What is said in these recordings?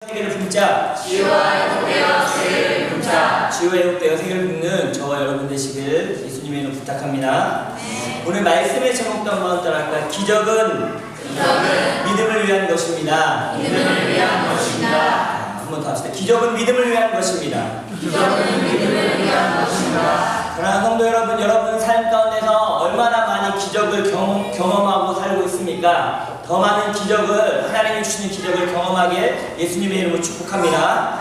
세계를 품자. 지혜와 회복되어 세계를 품자. 지혜와 회복되어 세계를 품는 저와 여러분 되시길 예수님의 이름으로 부탁합니다. 오늘 말씀의 제목도 한번 따라할까요? 기적은 믿음을 위한 것입니다. 믿음을 위한 것입니다. 한번 더 합시다. 기적은 믿음을 위한 것입니다. 기적은 믿음을 위한 것입니다. 그러나 성도 여러분, 여러분 삶 가운데서 얼마나 많이 기적을 경험하고 살고 있습니까? 더 많은 기적을, 하나님이 주시는 기적을 경험하길 예수님의 이름으로 축복합니다.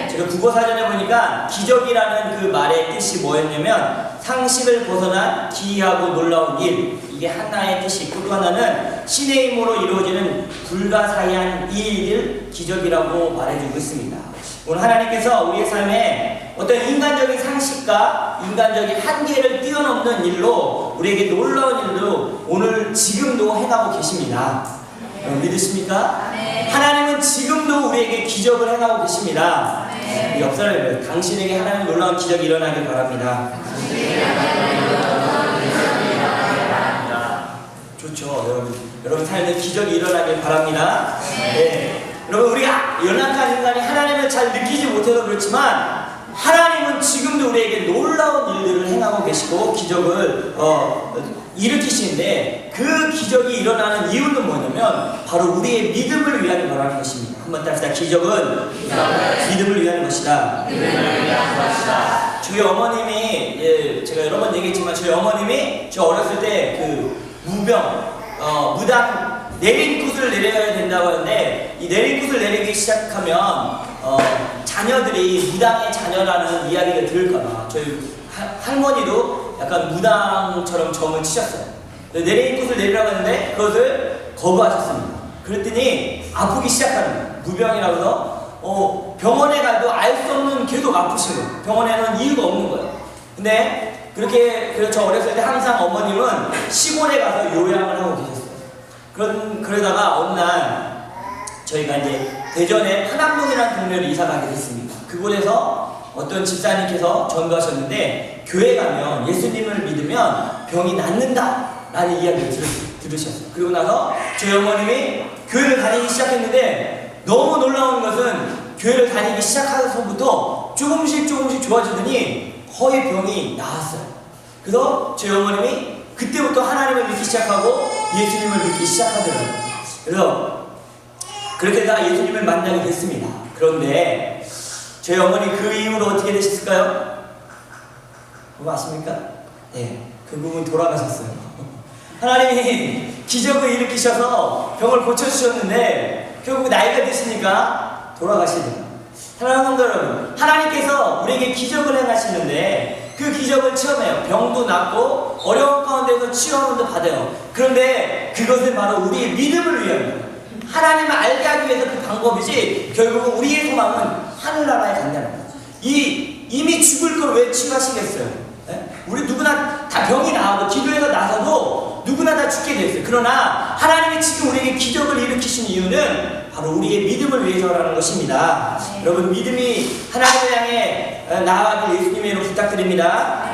제가 국어사전에 보니까 기적이라는 그 말의 뜻이 뭐였냐면 상식을 벗어난 기이하고 놀라운 일, 이게 하나의 뜻이 있고 또 하나는 신의 힘으로 이루어지는 불가사의한 일을 기적이라고 말해주고 있습니다. 오늘 하나님께서 우리의 삶에 어떤 인간적인 상식과 인간적인 한계를 뛰어넘는 일로 우리에게 놀라운 일로 오늘 지금도 행하고 계십니다. 믿으십니까? 하나님은 지금도 우리에게 기적을 행하고 계십니다. 옆 사람이 당신에게 하나님의 놀라운 기적이 일어나길 바랍니다. 좋죠. 여러분 삶에 기적이 일어나길 바랍니다. 여러분, 우리가 연약한 인간이 하나님을 잘 느끼지 못해서 그렇지만 하나님은 지금도 우리에게 놀라운 일들을 행하고 계시고 기적을 일으키시는데 그 기적이 일어나는 이유는 뭐냐면 바로 우리의 믿음을 위한 거라는 것입니다. 한번 따라합시다. 기적은 믿음을 위한 것이다. 저희 어머님이, 제가 여러 번 얘기했지만 저희 어머님이 저 어렸을 때 그 무당 내린굿을 내려야 된다고 하는데 이 내린굿을 내리기 시작하면 자녀들이 무당의 자녀라는 이야기를 들을까봐 저희 할머니도 약간 무당처럼 점을 치셨어요. 내린굿을 내리라고 했는데 그것을 거부하셨습니다. 그랬더니 아프기 시작하는 거예요. 무병이라고 해서 병원에 가도 알 수 없는 계속 아프신 거예요. 병원에는 이유가 없는 거예요. 근데 그래서 저 어렸을 때 항상 어머님은 시골에 가서 요양을 하고 계셨어요. 그러다가 어느 날 저희가 이제 대전에 파남동이라는 동네로 이사 가게 됐습니다. 그곳에서 어떤 집사님께서 전도하셨는데 교회 가면 예수님을 믿으면 병이 낫는다 라는 이야기를 들으셨어요. 그리고 나서 저희 어머님이 교회를 다니기 시작했는데 너무 놀라운 것은 교회를 다니기 시작하면서부터 조금씩 좋아지더니 거의 병이 나았어요. 그래서 저희 어머님이 그때부터 하나님을 믿기 시작하고 예수님을 믿기 시작하더라고요. 그래서 그렇게 다 예수님을 만나게 됐습니다. 그런데 저희 어머니 그 이후로 어떻게 되셨을까요? 그거 아십니까? 네, 그 부분 돌아가셨어요. 하나님이 기적을 일으키셔서 병을 고쳐주셨는데 결국 나이가 드시니까 돌아가시더라고요. 사랑하는 성도 여러분, 하나님께서 우리에게 기적을 행하시는데 그 기적을 체험해요. 병도 낫고 어려운 가운데서 치유함도 받아요. 그런데 그것은 바로 우리의 믿음을 위한 거예요. 하나님을 알게 하기 위해서 그 방법이지 결국은 우리의 소망은 하늘나라에 간다는 거예요. 이미 죽을 걸 왜 치유하시겠어요? 우리 누구나 다 병이 나와도 기도해서 나서도 누구나 다 죽게 돼 있어요. 그러나 하나님이 지금 우리에게 기적을 일으키신 이유는 바로 우리의 믿음을 위해서라는 것입니다. 여러분, 믿음이 하나님을 향해 나아가길 예수님의 이름으로 부탁드립니다.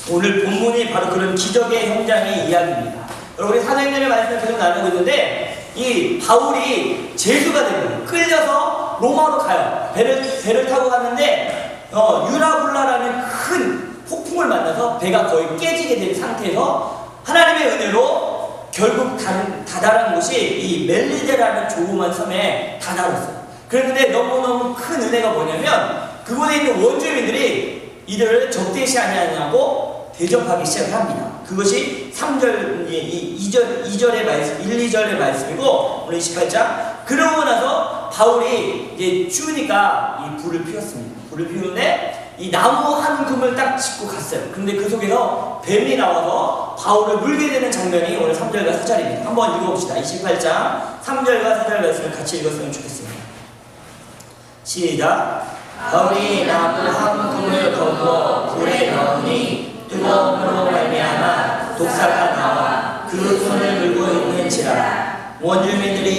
오늘 본문이 바로 그런 기적의 현장의 이야기입니다. 여러분, 우리 사도행전의 말씀을 계속 나누고 있는데 이 바울이 죄수가 되고 끌려서 로마로 가요. 배를 타고 갔는데 유라굴라라는 큰 폭풍을 만나서 배가 거의 깨지게 된 상태에서 하나님의 은혜로 결국 다다른 곳이 이 멜리데라는 조그만 섬에 다다랐어요. 그런데 너무너무 큰 은혜가 뭐냐면 그곳에 있는 원주민들이 이들을 적대시하지 않냐고 대접하기 시작을 합니다. 그것이 3절, 2절의 말씀, 1, 2절의 말씀이고 오늘 28장. 그러고 나서 바울이 이제 추우니까 이 불을 피웠습니다. 불을 피우는데 이 나무 한 금을 딱 짚고 갔어요. 근데 그 속에서 뱀이 나와서 바울을 물게 되는 장면이 오늘 3절과 4절입니다. 한번 읽어봅시다. 28장 3절과 4절 말씀을 같이 읽었으면 좋겠습니다. 시작. 바울이 나무 한 금을 걷고 불에 넣으니 뜨거움으로 말미암아 독사가 나와 그 손을 물고 있는지라. 원주민들이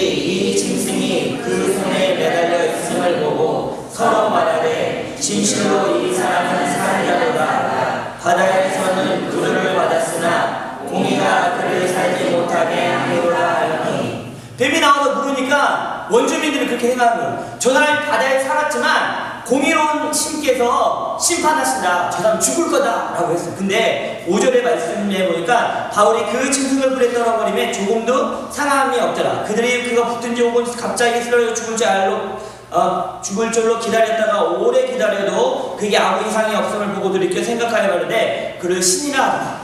이 짐승이 그 손에 매달려 있음을 보고 서로 말하되 진실로 이 사람은 살인자로다. 바다에서는 구조를 받았으나 공의가 그를 살지 못하게 하리라 하니. 뱀이 나와서 물으니까 원주민들이 그렇게 이렇게 생각하는 거예요. 저 사람이 바다에 살았지만 공의로운 신께서 심판하신다. 저 사람 죽을 거다 라고 했어요. 근데 5절의 말씀에 보니까 바울이 그 짐승을 불에 떨어버리면 조금도 상함이 없더라. 그들이 그가 붙든지 혹은 갑자기 쓰러져 죽을 줄로 기다렸다가 오래 기다려도 그게 아무 이상이 없음을 보고 돌이켜 생각하여 말하는데 그를 신이라 하더라.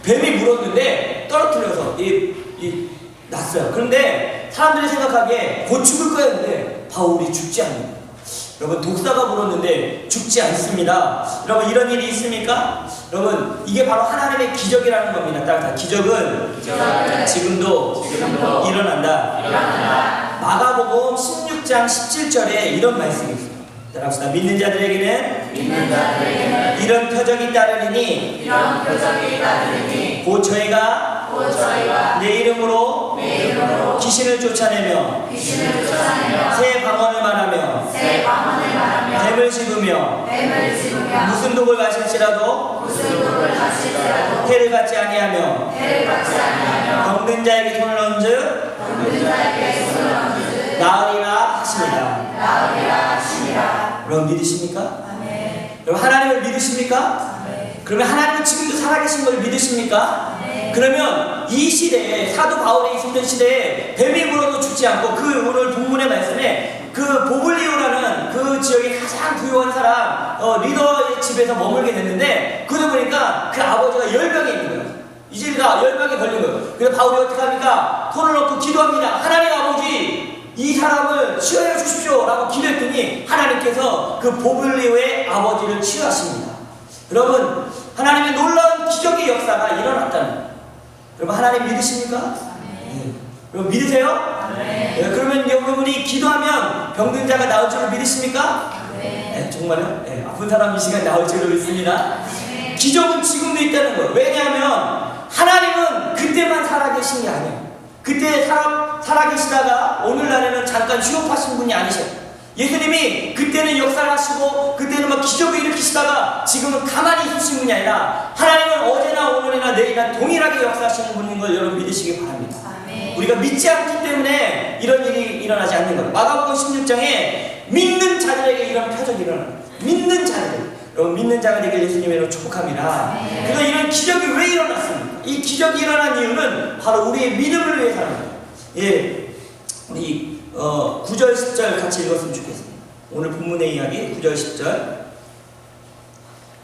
뱀이 물었는데 떨어뜨려서 났어요. 그런데 사람들이 생각하기에 곧 죽을 거야 했는데 바울이 죽지 않는 거예요. 여러분, 독사가 물었는데 죽지 않습니다. 여러분, 이런 일이 있습니까? 여러분, 이게 바로 하나님의 기적이라는 겁니다. 따라서 기적은 지금도 일어난다. 마가복음 16장 17절에 이런 말씀이 있어요. 따라합시다. 믿는 자들에게는 이런 표적이 따르리니 곧 저희가 내 이름으로 귀신을 쫓아내며 새 방언을 말하며 뱀을 집으며 무슨 독을 마실지라도 해를 받지 아니하며 병든 자에게 손을 얹으 나으리라 하십니다. 여러분, 믿으십니까? 여러분, 하나님을 믿으십니까? 그러면 하나님은 지금도 살아계신 걸 믿으십니까? 그러면 이 시대에, 사도 바울이 있었던 시대에 뱀이 물어도 죽지 않고, 그 오늘 본문의 말씀에 그 보블리오라는 그 지역의 가장 부유한 사람 리더의 집에서 머물게 됐는데, 그러다 보니까 그 아버지가 열병에 있는 거예요. 이제가 열병에 걸린 거예요. 그래서 바울이 어떻게 합니까? 손을 놓고 기도합니다. 하나님 아버지, 이 사람을 치유해 주십시오 라고 기도했더니 하나님께서 그 보블리오의 아버지를 치유하십니다. 여러분, 하나님의 놀라운 기적의 역사가 일어났다는 거예요. 여러분, 하나님 믿으십니까? 네. 여러분, 믿으세요? 네. 그러면 여러분이 기도하면 병든 자가 나올 줄을 믿으십니까? 네. 정말요? 네. 아픈 사람 이 시간 나올 줄을 믿습니다. 기적은 지금도 있다는 거예요. 왜냐하면 하나님은 그때만 살아계신 게 아니에요. 그때 살아계시다가 오늘날에는 잠깐 휴업하신 분이 아니셔요. 예수님이 그때는 역사를 하시고 그때는 막 기적을 일으키시다가 지금은 가만히 있으신 분이 아니라 하나님은 어제나 오늘이나 내일이나 동일하게 역사하시는 분인 걸 여러분 믿으시기 바랍니다. 우리가 믿지 않기 때문에 이런 일이 일어나지 않는 거예요. 마가복음 16장에 믿는 자들에게 이런 표적이 일어납니다. 믿는 자들, 여러분, 믿는 자가 되길 예수님으로 축복합니다. 그래서 이런 기적이 왜 일어났습니까? 이 기적이 일어난 이유는 바로 우리의 믿음을 위해서입니다. 예, 우리 9절 10절 같이 읽었으면 좋겠습니다. 오늘 본문의 이야기 9절 10절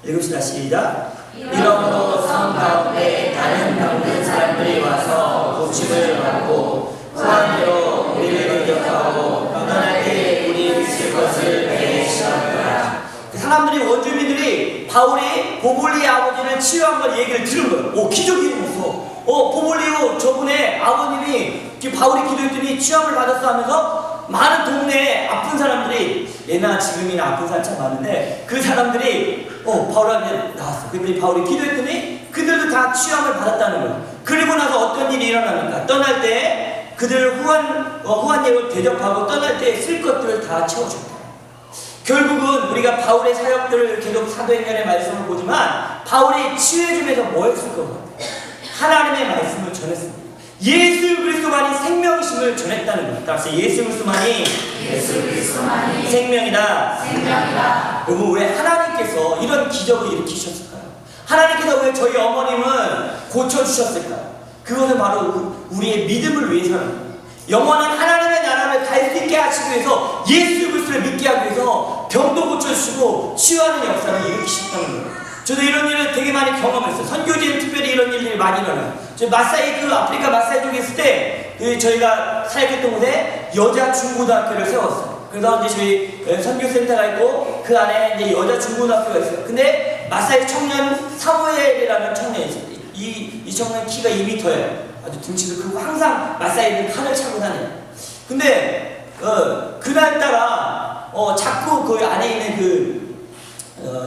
읽읍시다. 시작. 이러므로 성 가운데 다른 병든 사람들이 와서 고침을 받고 후한대로 우리를 공격하고 떠날 때에 우리 있을 것을 배신하더라. 사람들이, 원주민들이 바울이 보볼리의 아버지를 치유한 걸 얘기를 들은 거예요. 오, 기적이 일어났어. 보볼리오 저분의 아버님이 바울이 기도했더니 치유함을 받았어 하면서 많은 동네에 아픈 사람들이, 예나 지금이나 아픈 사람 참 많은데 그 사람들이 바울한테 나왔어. 그랬더니 바울이 기도했더니 그들도 다 치유함을 받았다는 거예요. 그리고 나서 어떤 일이 일어납니까? 떠날 때 그들 후한예를 대접하고 떠날 때 쓸 것들을 다 채워줬다. 결국은 우리가 바울의 사역들을 계속 사도행전의 말씀을 보지만 바울이 치유해주면서 뭐 했을 것 같아요? 하나님의 말씀을 전했습니다. 예수 그리스도만이 생명이심을 전했다는 거예요. 따라서 예수 그리스도만이 생명이다. 여러분, 왜 하나님께서 이런 기적을 일으키셨을까요? 하나님께서 왜 저희 어머님을 고쳐주셨을까요? 그것은 바로 우리의 믿음을 위해서는 거예요. 영원한 하나님의 나라를 갈 수 있게 하시기 위해서, 예수 그리스도를 믿게 하기 위해서 병도 고쳐주시고 치유하는 역사를 일으키셨다는 거예요. 저도 이런 일을 되게 많이 경험했어요. 선교지는 특별히 이런 일들이 많이 일어나요. 저 마사이, 아프리카 마사이 쪽에 있을 때 저희가 사역했던 곳에 여자 중고등학교를 세웠어요. 그래서 이제 저희 선교센터가 있고 그 안에 이제 여자 중고등학교가 있어요. 근데 마사이 청년 사무엘이라는 청년이 있어요. 이 청년 키가 2m예요. 아주 등치도 크고 항상 마사이는 칼을 차고 다녀요. 근데 그날따라 자꾸 그 안에 있는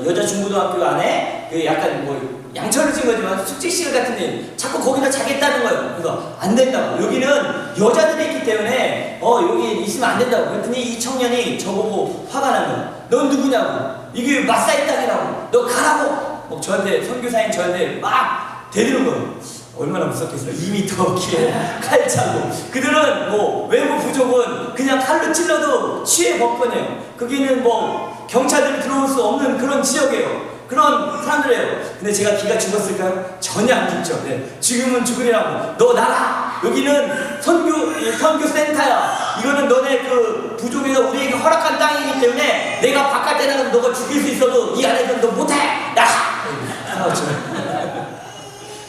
여자 중고등학교 안에 약간 양철을 친 거지만 숙제 시간 같은데 자꾸 거기다 자겠다는 거예요. 그래서 안 된다고. 여기는 여자들이 있기 때문에 여기 있으면 안 된다고. 그랬더니 이 청년이 저보고 화가 난 거예요. 넌 누구냐고. 이게 마사이 땅이라고. 너 가라고. 저한테, 선교사인 저한테 막 대드는 거예요. 얼마나 무섭겠어요. 2m 길 칼차고. 그들은 뭐 외부 부족은 그냥 칼로 찔러도 취해 벗거네요. 거기는 뭐 경찰들이 들어올 수 없는 그런 지역이에요. 그런 사람들이에요. 근데 제가 기가 죽었을까요? 전혀 안 죽죠. 네. 지금은 죽으리라고. 너 나가. 여기는 선교 센터야. 이거는 너네 그 부족에서 우리에게 허락한 땅이기 때문에 내가 바깥에 나가서 너가 죽일 수 있어도 이 안에서 너 못해. 나가. 싸웠죠.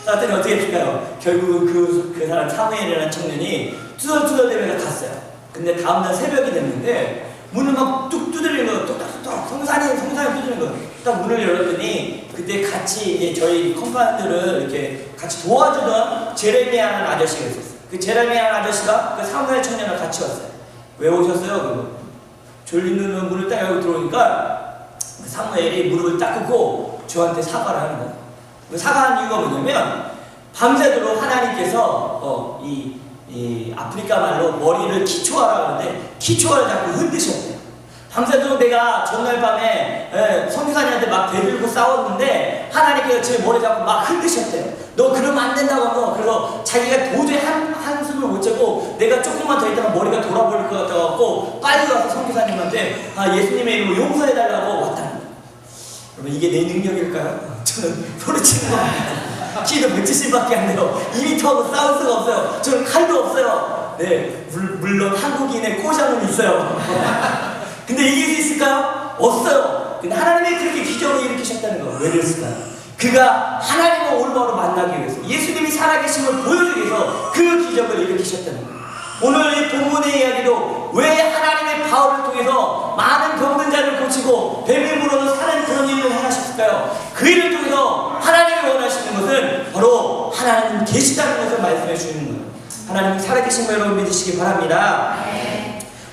싸웠더니 어떻게 될까요? 결국은 그 사람 사무엘이라는 청년이 투덜투덜대면서 갔어요. 근데 다음날 새벽이 됐는데 문을 막 뚝 두드리는 거예요. 똑딱똑딱. 성사님 두드리는 거예요. 딱 문을 열었더니 그때 같이 이제 저희 컴파운드를 이렇게 같이 도와주던 제레미야라는 아저씨가 있었어요. 그 제레미야라는 아저씨가 그 사무엘 청년을 같이 왔어요. 왜 오셨어요? 그거 졸린 눈으로 문을 딱 열고 들어오니까 그 사무엘이 무릎을 딱 꿇고 저한테 사과를 하는 거예요. 사과한 이유가 뭐냐면 밤새도록 하나님께서 이 아프리카 말로 머리를 키초아라고 하는데 키초아를 자꾸 흔드셨대요. 밤새도록 내가 전날 밤에 선교사님한테 막 대들고 싸웠는데 하나님께서 제 머리 잡고 막 흔드셨대요. 너 그러면 안 된다고 하고. 그래서 자기가 도저히 한숨을 못 자고 내가 조금만 더 있다가 머리가 돌아버릴 것 같아갖고 빨리 가서 선교사님한테 예수님의 이름으로 용서해달라고 왔다는 거예요. 그러면 이게 내 능력일까요? 저는 소리치는 겁니다. 키도 170밖에 안 돼요. 2m하고 싸울 수가 없어요. 저는 칼도 없어요. 네, 물론 한국인의 꼬장은 있어요. 근데 이길 수 있을까요? 없어요. 근데 하나님이 그렇게 기적을 일으키셨다는 거. 왜 그랬을까요? 그가 하나님을 올바로 만나기 위해서, 예수님이 살아계심을 보여주기 위해서 그 기적을 일으키셨다는 거예요. 오늘 이 본문의 이야기도 왜 하나님의 바울을 통해서 많은 병든 자를 고치고 뱀이 물어도 사는 그런 일을 행하셨을까요? 그 일을 통해서 하나님이 원하시는 것은 바로 하나님 계시다는 것을 말씀해 주시는 거예요. 하나님 살아계신 거 여러분 믿으시기 바랍니다.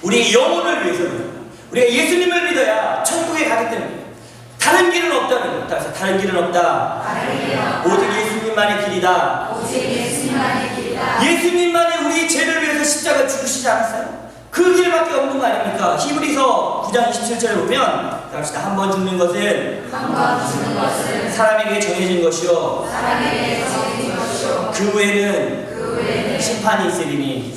우리 영혼을 위해서는 우리가 예수님을 믿어야 천국에 가기 때문에 다른 길은 없다는 거예요. 따라서 다른 길은 없다. 오직 예수님만의 길이다. 예수님만이 우리 죄를 위해서 십자가 죽으시지 않았어요? 그 길밖에 없는 거 아닙니까? 히브리서 9장 27절에 보면 갑시다. 한 번 죽는 것은 사람에게 정해진 것이요 그 후에는 심판이 있으리니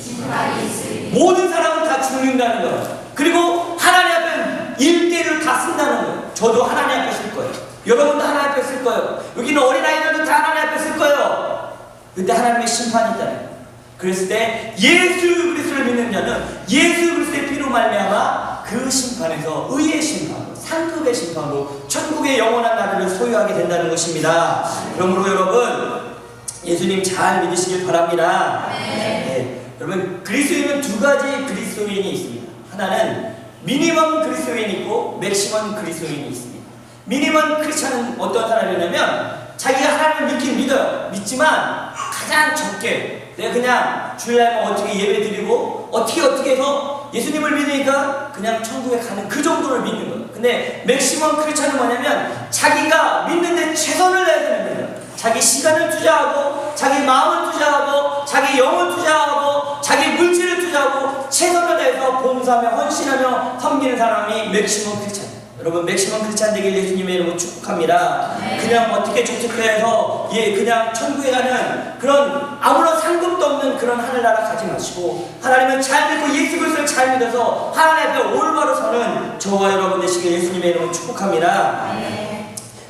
모든 사람은 다 죽는다는 거예요. 그리고 하나님 앞에 일대를 다 쓴다는 거예요. 저도 하나님 앞에 쓸 거예요. 여러분도 하나님 앞에 쓸 거예요. 여기는 어린아이들도 다 하나님 앞에 쓸 거예요. 그때 하나님의 심판이 있다는 거예요. 그랬을 때 예수 그리스도를 믿는 자는 예수 그리스도의 피로 말미암아 그 심판에서 의의 심판으로, 상급의 심판으로 천국의 영원한 나라를 소유하게 된다는 것입니다. 그러므로 여러분 예수님 잘 믿으시길 바랍니다. 네. 여러분 그리스도인은 두 가지 그리스도인이 있습니다. 하나는 미니멈 그리스도인이 있고 맥시멈 그리스도인이 있습니다. 미니멈 크리스찬은 어떤 사람이냐면 자기가 하나님을 믿긴 믿어요. 믿지만 가장 적게 내가 그냥 주일날 어떻게 예배 드리고 어떻게 해서 예수님을 믿으니까 그냥 천국에 가는 그 정도를 믿는 거예요. 근데 맥시멈 크리스찬은 뭐냐면 자기가 믿는데 최선을 다해야 되는 거예요. 자기 시간을 투자하고 자기 마음을 투자하고 자기 영을 투자하고 자기 물질을 투자하고 최선을 다해서 봉사하며 헌신하며 섬기는 사람이 맥시멈 크리스찬. 여러분 맥시멈 크리스찬 되길 예수님의 이름으로 축복합니다. 그냥 어떻게 촉촉해서 그냥 천국에 가는 그런 아무런 상급도 없는 그런 하늘나라 가지 마시고 하나님을 잘 믿고 예수 그리스도를 잘 믿어서 하나님 앞에 올바로 서는 저와 여러분 되시길 예수님의 이름으로 축복합니다.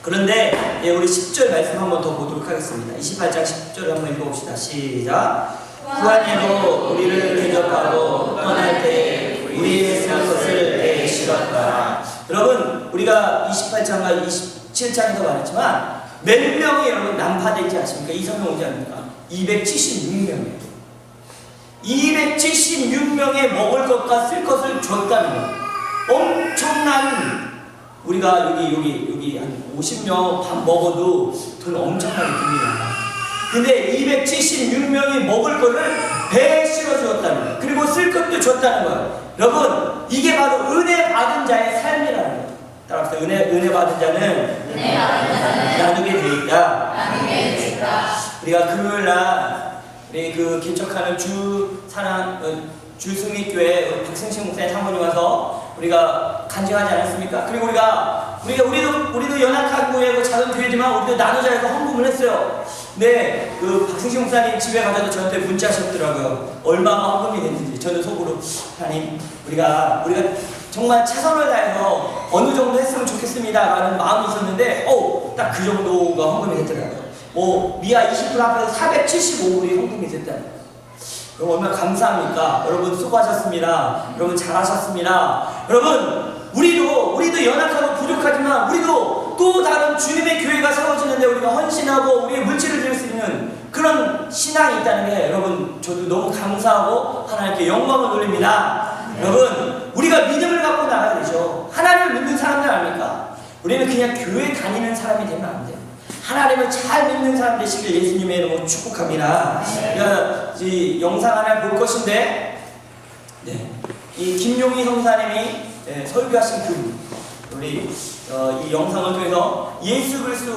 그런데 우리 10절 말씀 한번 더 보도록 하겠습니다. 28장 10절 한번 읽어봅시다. 시작. 후한예로 우리를 대접하고 떠날 때 우리의 쓸 것을 내게 실었다. 여러분 우리가 28장과 27장에서 말했지만 몇 명이 여러분 난파되지 않습니까? 이 성경 오지 않습니까? 276명이에요. 276명의 먹을 것과 쓸 것을 줬다는 거예요. 엄청난 우리가 여기 한 50명 밥 먹어도 돈 엄청나게 듭니다. 근데 276명이 먹을 거를 배에 실어주었다는 거예요. 그리고 쓸 것도 줬다는 거예요. 여러분 이게 바로 은혜 받은 자의 삶이라는 거예요. 따라서 은혜 받은 자는 나누게 돼 있다. 우리가 금요일날 우리 그 개척하는 주승리교회 박승식 목사님 사모님 와서 우리가 간증하지 않았습니까? 그리고 우리도 연약한 교회고 작은 교회지만 우리도 나누자에서 헌금을 했어요. 네, 그 박승식 목사님 집에 가서도 저한테 문자하셨더라고요. 얼마가 헌금이 됐는지. 저는 속으로 하나님 우리가 정말 최선을 다해서 어느 정도 했으면 좋겠습니다라는 마음이 있었는데, 딱 그 정도가 헌금이 됐더라고요. 미아 20불 앞에서 475불이 헌금이 됐다는 거예요. 그럼 얼마나 감사합니까? 여러분 수고하셨습니다. 여러분 잘하셨습니다. 여러분 우리도 연약하고 부족하지만 우리도 또 다른 주님의 교회가 세워지는데 우리가 헌신하고 우리의 물질을 드릴 수 있는 그런 신앙이 있다는 게 여러분 저도 너무 감사하고 하나님께 영광을 돌립니다. 여러분 우리가 믿음을 갖고 나가야 되죠. 하나님을 믿는 사람들 아닙니까? 우리는 그냥 교회 다니는 사람이 되면 안 돼요. 하나님을 잘 믿는 사람 되시길 예수님의 이름으로 축복합니다. 그러니까 이 영상 하나 볼 것인데, 이 김용희 성사님이 설교하신 우리 이 영상을 통해서 예수 그리스도